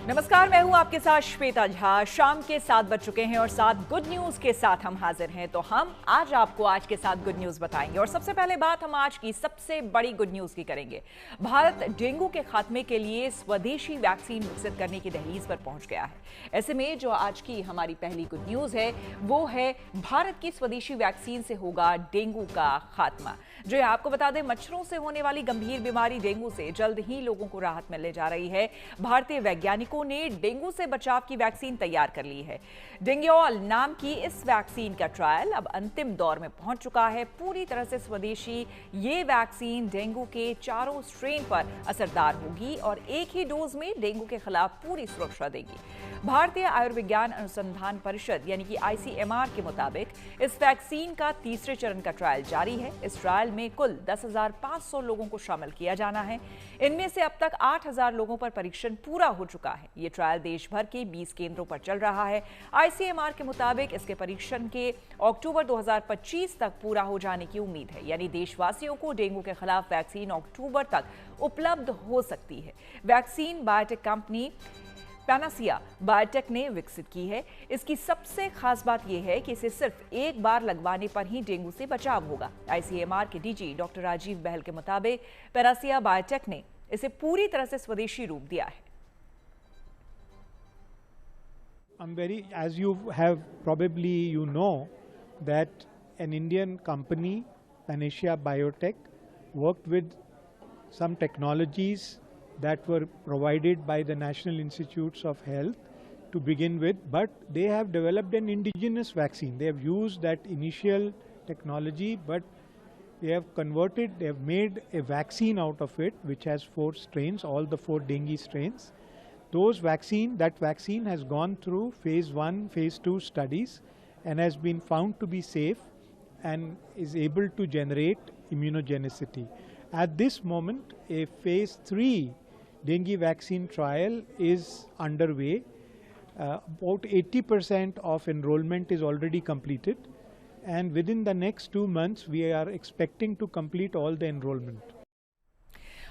नमस्कार, मैं हूं आपके साथ श्वेता झा। शाम के 7 बज चुके हैं और 7 गुड न्यूज के साथ हम हाजिर हैं। तो हम आज आपको आज के 7 गुड न्यूज बताएंगे और सबसे पहले बात हम आज की सबसे बड़ी गुड न्यूज की करेंगे। भारत डेंगू के खात्मे के लिए स्वदेशी वैक्सीन विकसित करने की दहलीज पर पहुंच गया है। ऐसे में जो आज की हमारी पहली गुड न्यूज है वो है भारत की स्वदेशी वैक्सीन से होगा डेंगू का खात्मा। जो है आपको बता दें, मच्छरों से होने वाली गंभीर बीमारी डेंगू से जल्द ही लोगों को राहत मिलने जा रही है। भारतीय वैज्ञानिकों ने डेंगू से बचाव की वैक्सीन तैयार कर ली है। डेंग्यूल नाम की इस वैक्सीन का ट्रायल अब अंतिम दौर में पहुंच चुका है। पूरी तरह से स्वदेशी ये वैक्सीन डेंगू के चारों स्ट्रेन पर असरदार होगी और एक ही डोज में डेंगू के खिलाफ पूरी सुरक्षा देगी। भारतीय आयुर्विज्ञान अनुसंधान परिषद यानी कि ICMR के मुताबिक इस वैक्सीन का तीसरे चरण का ट्रायल जारी है। इस ट्रायल में कुल 10,500 लोगों को शामिल किया जाना है। इनमें से अब तक 8,000 लोगों पर परीक्षण पूरा हो चुका है। ये ट्रायल देश भर के 20 केंद्रों पर चल रहा है। ICMR के मुताबिक इसके परीक्षण के अक्टूबर 2025 तक पूरा हो जाने की उम्मीद है, यानी देशवासियों को डेंगू के खिलाफ वैक्सीन अक्टूबर तक उपलब्ध हो सकती है। Vaccine biotech company Panacea biotech ने विकसित की है। इसकी सबसे खास बात यह है कि इसे सिर्फ एक बार लगवाने पर ही डेंगू से बचाव होगा। ICMR के DG डॉक्टर राजीव बहल के मुताबिक पैनासिया बायोटेक ने इसे पूरी तरह से स्वदेशी रूप दिया है। As you have probably that an Indian company, Panacea Biotech, worked with some technologies that were provided by the National Institutes of Health to begin with, but they have developed an indigenous vaccine. They have used that initial technology, but they have made a vaccine out of it, which has 4 strains, all the 4 dengue strains. That vaccine has gone through phase 1, phase 2 studies and has been found to be safe and is able to generate immunogenicity. At this moment, a phase 3 dengue vaccine trial is underway. About 80% of enrollment is already completed, and within the next 2 months we are expecting to complete all the enrollment.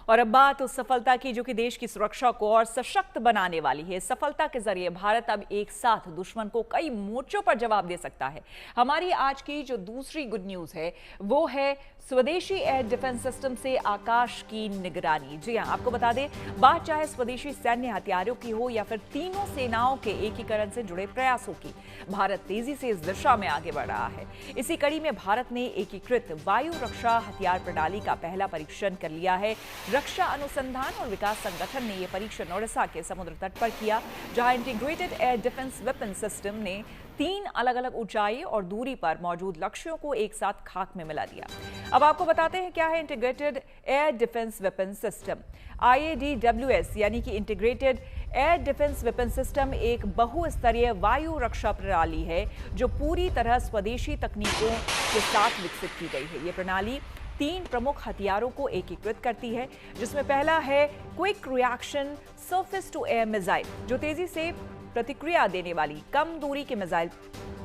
और अब बात उस सफलता की जो कि देश की सुरक्षा को और सशक्त बनाने वाली है। सफलता के जरिए भारत अब एक साथ दुश्मन को कई मोर्चों पर जवाब दे सकता है। हमारी आज की जो दूसरी गुड न्यूज है वो है स्वदेशी एयर डिफेंस सिस्टम से आकाश की निगरानी। जी हां, आपको बता दें, बात चाहे स्वदेशी सैन्य हथियारों की हो या फिर तीनों सेनाओं के एकीकरण से जुड़े प्रयासों की, भारत तेजी से इस दिशा में आगे बढ़ रहा है। इसी कड़ी में भारत ने एकीकृत वायु रक्षा हथियार प्रणाली का पहला परीक्षण कर लिया है। रक्षा अनुसंधान और विकास संगठन ने यह परीक्षण ओडिशा के समुद्र तट पर किया, जहां integrated air defence weapon system ने 3 अलग अलग ऊंचाई और दूरी पर मौजूद लक्ष्यों को एक साथ खाक में मिला दिया। अब आपको बताते हैं क्या है integrated air defence weapon system. IADWS यानी कि integrated air defence weapon system एक बहुस्तरीय वायु रक्षा प्रणाली है जो पूरी तरह स्वदेशी तकनीकों के साथ विकसित की गई है। ये प्रणाली 3 प्रमुख हथियारों को एकीकृत करती है, जिसमें पहला है quick reaction surface to air missile, जो तेजी से प्रतिक्रिया देने वाली कम दूरी की मिसाइल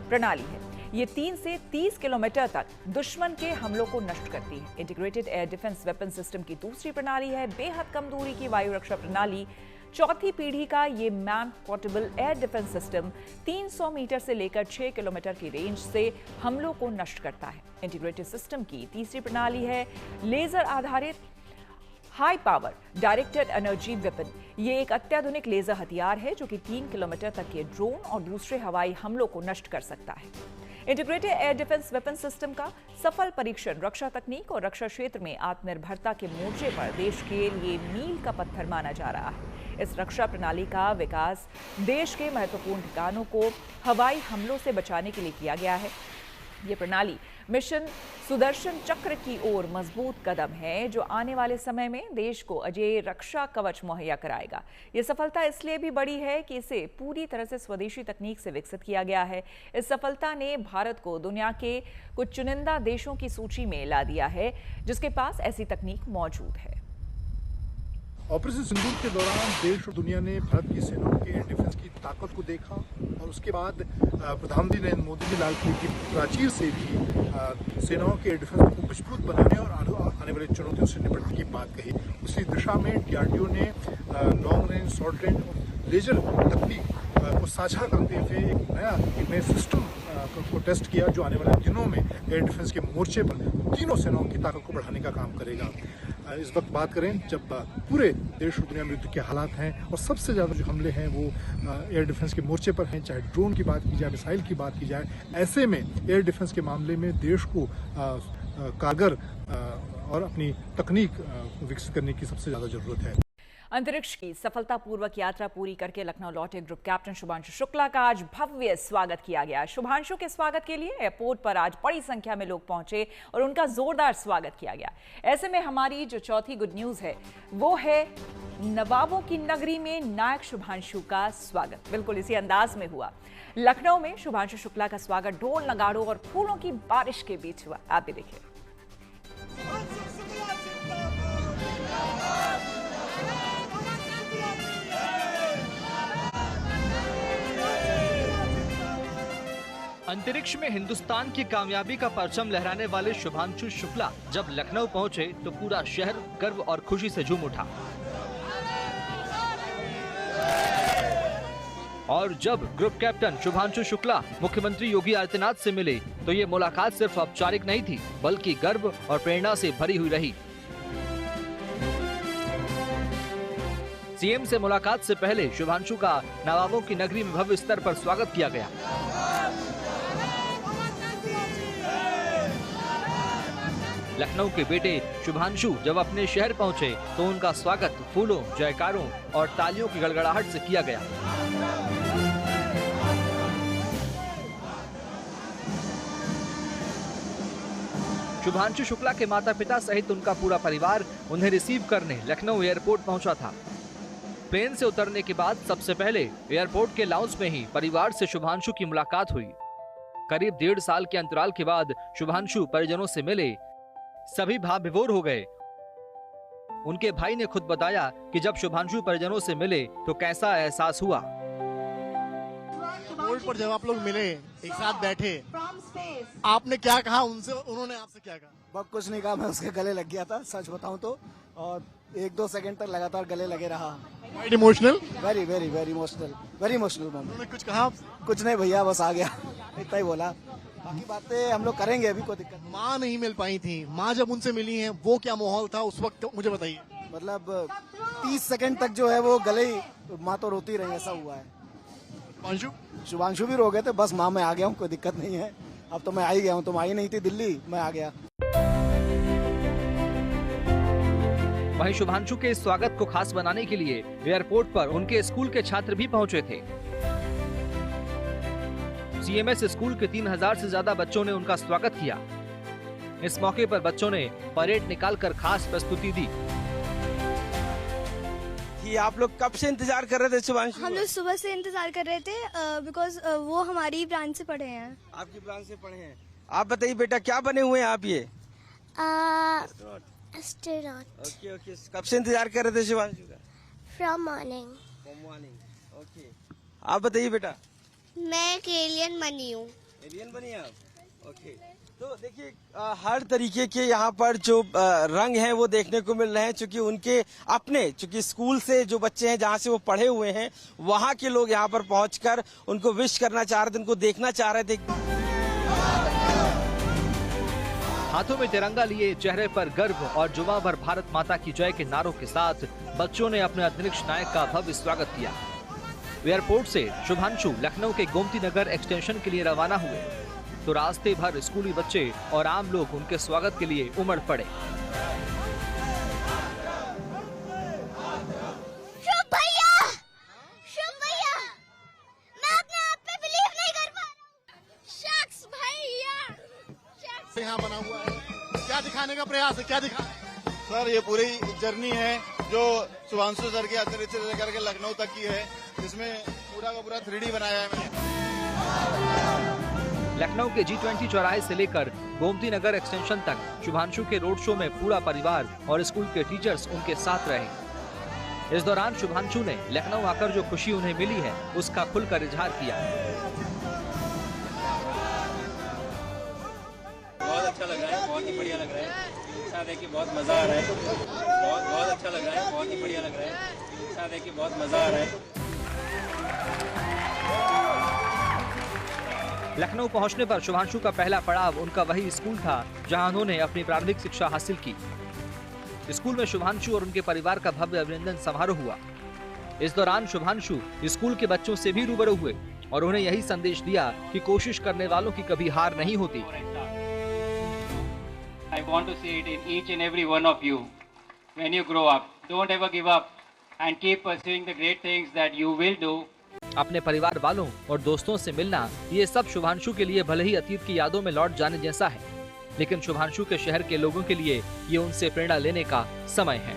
प्रणाली है। ये 3 से 30 किलोमीटर तक दुश्मन के हमलों को नष्ट करती है। Integrated air defence weapon system की दूसरी प्रणाली है बेहद कम दूरी की वायु रक्षा प्रणाली। चौथी पीढ़ी का ये man portable air defence system 300 metre से लेकर 6 किलोमीटर की रेंज से हमलों को नष्ट करता है। इंटीग्रेटेड सिस्टम की तीसरी प्रणाली है लेजर आधारित high power directed energy weapon. ये एक अत्याधुनिक लेजर हथियार है जो कि 3 किलोमीटर तक के ड्रोन और दूसरे हवाई हमलों को नष्ट कर सकता है। Integrated air defence weapon system का सफल परीक्षण रक्षा तकनीक और रक्षा क्षेत्र में आत्मनिर्भरता के मोर्चे पर देश के लिए मील का पत्थर माना जा रहा है। इस रक्षा प्रणाली का विकास देश के महत्वपूर्ण ठिकानों को हवाई हमलों से बचाने के लिए किया गया है। ये प्रणाली मिशन सुदर्शन चक्र की ओर मजबूत कदम है जो आने वाले समय में देश को अजेय रक्षा कवच मुहैया कराएगा। ये सफलता इसलिए भी बड़ी है कि इसे पूरी तरह से स्वदेशी तकनीक से विकसित किया गया है। इस सफलता ने भारत को दुनिया के कुछ चुनिंदा देशों की सूची में ला दिया है जिसके पास ऐसी तकनीक मौजूद है। ऑपरेशन सिंदूर के दौरान देश और दुनिया ने भारत की सेनाओं के एयर डिफेंस की ताकत को देखा और उसके बाद प्रधानमंत्री नरेंद्र मोदी ने लाल किले की प्राचीर से भी सेनाओं के एयर डिफेंस को मजबूत बनाने और आने वाली चुनौतियों से निपटने की बात कही। उसी दिशा में DRDO ने लॉन्ग रेंज, शॉर्ट रेंज और लेजर तकनीक को साझा करते हुए एक नए सिस्टम को टेस्ट किया, जो आने वाले दिनों में एयर डिफेंस के मोर्चे पर तीनों सेनाओं की ताकत को बढ़ाने का काम करेगा। इस वक्त बात करें जब पूरे देश और दुनिया में युद्ध के हालात हैं और सबसे ज़्यादा जो हमले हैं वो एयर डिफेंस के मोर्चे पर हैं, चाहे ड्रोन की बात की जाए, मिसाइल की बात की जाए। ऐसे में एयर डिफेंस के मामले में देश को कारगर और अपनी तकनीक विकसित करने की सबसे ज़्यादा ज़रूरत है। अंतरिक्ष की सफलतापूर्वक यात्रा पूरी करके लखनऊ लौटे ग्रुप कैप्टन शुभांशु शुक्ला का आज भव्य स्वागत किया गया। शुभांशु के स्वागत के लिए एयरपोर्ट पर आज बड़ी संख्या में लोग पहुंचे और उनका जोरदार स्वागत किया गया। ऐसे में हमारी जो चौथी गुड न्यूज है वो है नवाबों की नगरी में नायक शुभांशु का स्वागत बिल्कुल इसी अंदाज में हुआ। लखनऊ में शुभांशु शुक्ला का स्वागत ढोल नगाड़ों और फूलों की बारिश के बीच हुआ। आप भी देखिए। अंतरिक्ष में हिंदुस्तान की कामयाबी का परचम लहराने वाले शुभांशु शुक्ला जब लखनऊ पहुंचे तो पूरा शहर गर्व और खुशी से झूम उठा। और जब ग्रुप कैप्टन शुभांशु शुक्ला मुख्यमंत्री योगी आदित्यनाथ से मिले तो ये मुलाकात सिर्फ औपचारिक नहीं थी बल्कि गर्व और प्रेरणा से भरी हुई रही। सीएम से मुलाकात से पहले शुभांशु का नवाबों की नगरी में भव्य स्तर पर स्वागत किया गया। लखनऊ के बेटे शुभांशु जब अपने शहर पहुंचे तो उनका स्वागत फूलों, जयकारों और तालियों की गड़गड़ाहट से किया गया। शुभांशु शुक्ला के माता पिता सहित उनका पूरा परिवार उन्हें रिसीव करने लखनऊ एयरपोर्ट पहुंचा था। प्लेन से उतरने के बाद सबसे पहले एयरपोर्ट के लाउंज में ही परिवार से शुभांशु की मुलाकात हुई। करीब 1.5 साल के अंतराल के बाद शुभांशु परिजनों से मिले। सभी भाव विभोर हो गए। उनके भाई ने खुद बताया कि जब शुभांशु परिजनों से मिले तो कैसा एहसास हुआ। बोर्ड पर जब आप लोग मिले, एक साथ बैठे, आपने क्या कहा उनसे, उन्होंने आपसे क्या कहा? बहुत कुछ नहीं कहा, मैं उसके गले लग गया था सच बताऊं तो, और 1-2 सेकंड तक लगातार गले लगे रहा। Emotional, very very very emotional moment. उन्होंने कुछ कहा? कुछ नहीं भैया, बस आ गया, इतना ही बोला। बाकी बातें हम लोग करेंगे, अभी कोई दिक्कत नहीं। माँ नहीं मिल पाई थी, माँ जब उनसे मिली हैं वो क्या माहौल था उस वक्त, मुझे बताइए। मतलब 30 सेकंड तक जो है वो गले ही, माँ तो रोती रही, ऐसा हुआ है। शुभांशु भी रो गए थे। बस माँ मैं आ गया हूँ, कोई दिक्कत नहीं है, अब तो मैं आ ही गया हूँ। तुम आई नहीं थी दिल्ली, मैं आ गया। वहीं शुभांशु के इस स्वागत को खास बनाने के लिए एयरपोर्ट पर उनके स्कूल के छात्र भी पहुंचे थे। सीएमएस स्कूल के 3000 से ज्यादा बच्चों ने उनका स्वागत किया। इस मौके पर बच्चों ने परेड निकालकर खास प्रस्तुति दी। कि आप लोग कब से इंतजार कर रहे थे शुभांशु? हम लोग सुबह से इंतजार कर रहे थे बिकॉज वो हमारी ब्रांच से पढ़े हैं। आपकी ब्रांच से पढ़े हैं। आप बताइए बेटा, क्या बने हुए हैं आप? ये एस्ट्रोनॉट। ओके। कब से इंतजार कर रहे थे शुभांशु का? From morning. ओके। आप बताइए बेटा। मैं एक एलियन बनी हूँ। एलियन बनी आप? ओके। तो देखिए हर तरीके के यहाँ पर जो रंग हैं वो देखने को मिल रहे हैं, चूंकि उनके अपने चूंकि स्कूल से जो बच्चे हैं जहाँ से वो पढ़े हुए हैं वहाँ के लोग यहाँ पर पहुंचकर उनको विश करना चाह रहे थे, उनको देखना चाह रहे थे। हाथों में तिरंगा लिए, चेहरे पर गर्व और जुबां पर भारत माता की जय के नारों के साथ बच्चों ने अपने अंतरिक्ष नायक का भव्य स्वागत किया। एयरपोर्ट से शुभांशु लखनऊ के गोमती नगर एक्सटेंशन के लिए रवाना हुए तो रास्ते भर स्कूली बच्चे और आम लोग उनके स्वागत के लिए उमड़ पड़े। शुभ भैया, मैं अपने आप पे बिलीव नहीं कर पा रहा। शख्स भैया, यहाँ बना हुआ है, क्या दिखाने का प्रयास है, क्या दिखा? सर ये पूरी जर्नी है जो शुभांशु सर के अंतरिक्ष से लेकर के लखनऊ तक की है, जिसमें पूरा का पूरा 3D बनाया है मैंने। लखनऊ के G20 चौराहे से लेकर गोमती नगर एक्सटेंशन तक शुभांशु के रोड शो में पूरा परिवार और स्कूल के टीचर्स उनके साथ रहे। इस दौरान शुभांशु ने लखनऊ आकर जो खुशी उन्हें मिली है उसका खुलकर इजहार किया। बहुत अच्छा लग रहा है, बहुत ही बढ़िया लग रहा है। साथ है कि बहुत मजा आ रहा है, बहुत अच्छा लग रहा है, बहुत ही बढ़िया लग रहा है। साथ है कि बहुत मजा आ रहा है। लखनऊ पहुंचने पर शुभांशु का पहला पड़ाव उनका वही स्कूल था जहां उन्होंने अपनी प्रारंभिक शिक्षा हासिल की। स्कूल में शुभांशु और उनके परिवार का भव्य अभिनंदन समारोह हुआ। इस दौरान शुभांशु स्कूल के बच्चों से भी रूबरू हुए और उन्हें यही संदेश दिया कि कोशिश करने वालों की कभी हार नहीं होती। I want to say it in each and every one of you. When you grow up, don't ever give up and keep pursuing the great things that you will do. अपने परिवार वालों और दोस्तों से मिलना, ये सब शुभांशु के लिए भले ही अतीत की यादों में लौट जाने जैसा है, लेकिन शुभांशु के शहर के लोगों के लिए ये उनसे प्रेरणा लेने का समय है।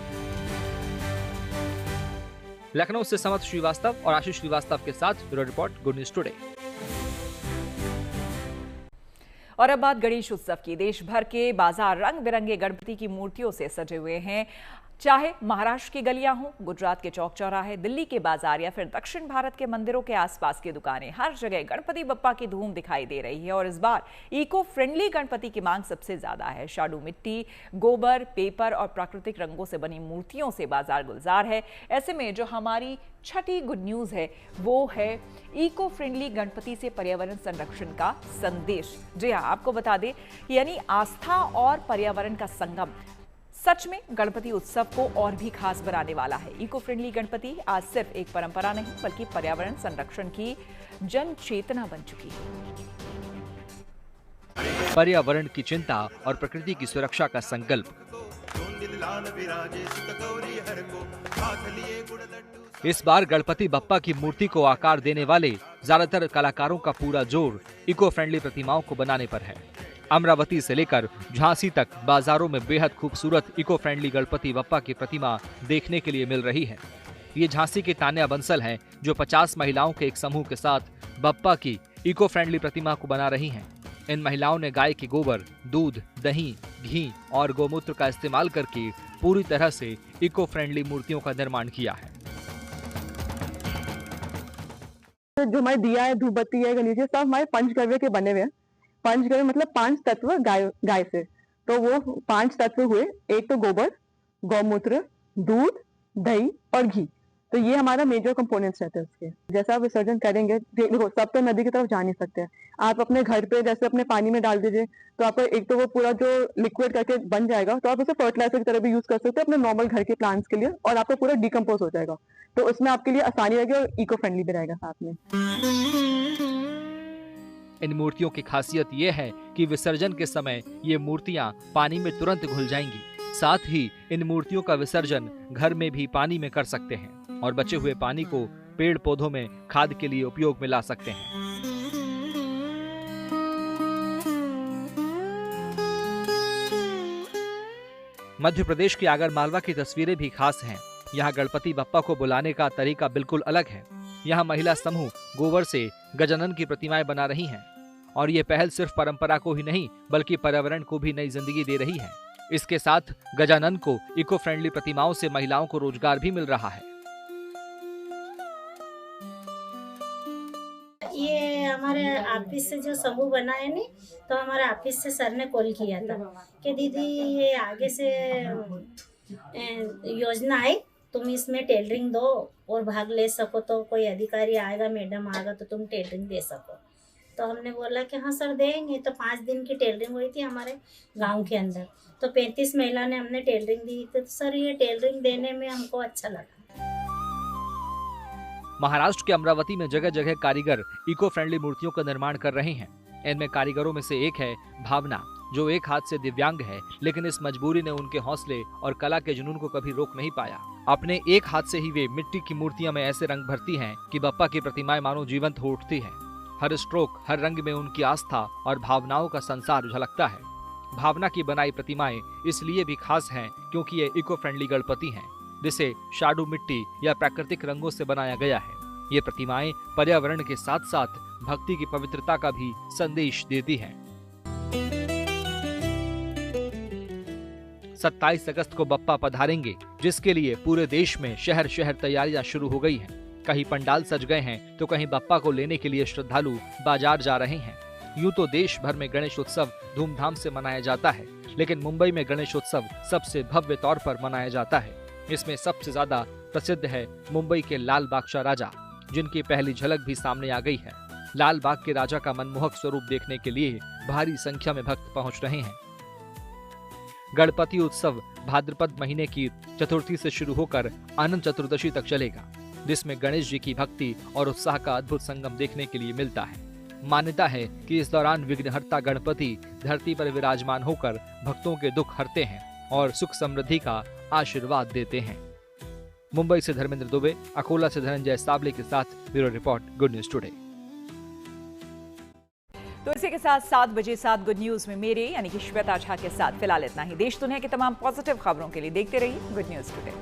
लखनऊ से समर्थ श्रीवास्तव और आशीष श्रीवास्तव के साथ bureau report, good news today. और अब बात गणेश उत्सव की। देश भर के बाजार रंग बिरंगे गणपति की मूर्तियों से सजे हुए हैं। चाहे महाराष्ट्र की गलियां हों, गुजरात के चौक चौराहे, दिल्ली के बाजार या फिर दक्षिण भारत के मंदिरों के आसपास की दुकानें, हर जगह गणपति बप्पा की धूम दिखाई दे रही है। और इस बार इको फ्रेंडली गणपति की मांग सबसे ज्यादा है। शाडू मिट्टी, गोबर, पेपर और प्राकृतिक रंगों से बनी मूर्तियों से बाजार गुलजार है। ऐसे में जो हमारी छठी गुड न्यूज है वो है इको फ्रेंडली गणपति से पर्यावरण संरक्षण का संदेश। जी हाँ, आपको बता दें, यानी आस्था और पर्यावरण का संगम सच में गणपति उत्सव को और भी खास बनाने वाला है। इको फ्रेंडली गणपति आज सिर्फ एक परंपरा नहीं बल्कि पर्यावरण संरक्षण की जन चेतना बन चुकी है। पर्यावरण की चिंता और प्रकृति की सुरक्षा का संकल्प। इस बार गणपति बप्पा की मूर्ति को आकार देने वाले ज्यादातर कलाकारों का पूरा जोर इको फ्रेंडली प्रतिमाओं को बनाने पर है। अमरावती से लेकर झांसी तक बाजारों में बेहद खूबसूरत इको फ्रेंडली गणपति बप्पा की प्रतिमा देखने के लिए मिल रही है। ये झांसी की तान्या बंसल हैं, जो 50 महिलाओं के एक समूह के साथ बप्पा की इको फ्रेंडली प्रतिमा को बना रही हैं। इन महिलाओं ने गाय के गोबर, दूध, दही, घी और गोमूत्र का इस्तेमाल करके पूरी तरह से इको फ्रेंडली मूर्तियों का निर्माण किया है। जो हमारे दिया है, धूपबत्ती है, गणेश सब हमारे पंचगव्य के बने हुए हैं। पंचगव्य मतलब 5 तत्व गाय से, तो वो 5 तत्व हुए। एक तो गोबर, गौमूत्र, दूध, दही और घी। तो ये हमारा मेजर कंपोनेंट्स रहते हैं उसके। जैसा आप विसर्जन करेंगे, देखो सब तो नदी की तरफ जा नहीं सकते हैं। आप अपने घर पे जैसे अपने पानी में डाल दीजिए, तो आपको एक तो वो पूरा जो लिक्विड करके बन जाएगा, तो आप उसे फर्टिलाइजर की तरह भी यूज कर सकते हैं अपने नॉर्मल घर के प्लांट्स के लिए, और आपको पूरा डिकम्पोज हो जाएगा। तो उसमें आपके लिए आसानी रहेगी और इको फ्रेंडली भी रहेगा साथ में। इन मूर्तियों की खासियत ये है कि विसर्जन के समय ये मूर्तियां पानी में तुरंत घुल जाएंगी। साथ ही इन मूर्तियों का विसर्जन घर में भी पानी में कर सकते हैं और बचे हुए पानी को पेड़ पौधों में खाद के लिए उपयोग में ला सकते हैं। मध्य प्रदेश की आगरमालवा की तस्वीरें भी खास हैं। यहाँ गणपति बप्पा को बुलाने का तरीका बिल्कुल अलग है। यहाँ महिला समूह गोबर से गजानन की प्रतिमाएं बना रही हैं और ये पहल सिर्फ परंपरा को ही नहीं बल्कि पर्यावरण को भी नई जिंदगी दे रही है। इसके साथ गजानन को इको फ्रेंडली प्रतिमाओं से महिलाओं को रोजगार भी मिल रहा है। ये हमारे ऑफिस से जो समूह बना है नहीं, तो हमारे ऑफिस से सर ने कॉल किया था कि दीदी ये आगे से योजना आई, तुम इसमें टेलरिंग दो और भाग ले सको, तो कोई अधिकारी आएगा, मैडम आएगा तो तुम टेलरिंग दे सको। तो हमने बोला कि हाँ सर देंगे। तो 5 दिन की टेलरिंग हुई थी हमारे गांव के अंदर, तो 35 महिला ने हमने टेलरिंग दी। तो सर ये टेलरिंग देने में हमको अच्छा लगा। महाराष्ट्र के अमरावती में जगह जगह कारीगर इको फ्रेंडली मूर्तियों का निर्माण कर रहे हैं। इनमें कारीगरों में से एक है भावना, जो एक हाथ से दिव्यांग है, लेकिन इस मजबूरी ने उनके हौसले और कला के जुनून को कभी रोक नहीं पाया। अपने एक हाथ से ही वे मिट्टी की मूर्तियां में ऐसे रंग भरती हैं कि बप्पा की प्रतिमाएं मानो जीवंत हो उठती हैं। हर स्ट्रोक, हर रंग में उनकी आस्था और भावनाओं का संसार झलकता है। भावना की बनाई प्रतिमाएं इसलिए भी खास हैं क्योंकि ये इको फ्रेंडली गणपति हैं, जिसे शाडू मिट्टी या प्राकृतिक रंगों से बनाया गया है। ये प्रतिमाएं पर्यावरण के साथ साथ भक्ति की पवित्रता का भी संदेश देती हैं। 27 अगस्त को बप्पा पधारेंगे, जिसके लिए पूरे देश में शहर शहर तैयारियां शुरू हो गई हैं। कहीं पंडाल सज गए हैं तो कहीं बप्पा को लेने के लिए श्रद्धालु बाजार जा रहे हैं। यूं तो देश भर में गणेश उत्सव धूमधाम से मनाया जाता है, लेकिन मुंबई में गणेश उत्सव सबसे भव्य तौर पर मनाया जाता है। इसमें सबसे ज्यादा प्रसिद्ध है मुंबई के लाल बादशाह राजा, जिनकी पहली झलक भी सामने आ गई है। लाल बाग के राजा का मनमोहक स्वरूप देखने के लिए भारी संख्या में भक्त पहुंच रहे हैं। गणपति उत्सव भाद्रपद महीने की चतुर्थी से शुरू होकर अनंत चतुर्दशी तक चलेगा, जिसमें गणेश जी की भक्ति और उत्साह का अद्भुत संगम देखने के लिए मिलता है। मान्यता है कि इस दौरान विघ्नहर्ता गणपति धरती पर विराजमान होकर भक्तों के दुख हरते हैं और सुख समृद्धि का आशीर्वाद देते हैं। मुंबई से धर्मेंद्र दुबे, अकोला से धनंजय साबले के साथ bureau report, good news today. तो इसी के साथ 7 बजे 7 गुड न्यूज में मेरे यानी कि श्वेता झा के साथ फिलहाल इतना ही। देश दुनिया की तमाम पॉजिटिव खबरों के लिए देखते रहिए गुड न्यूज टुडे।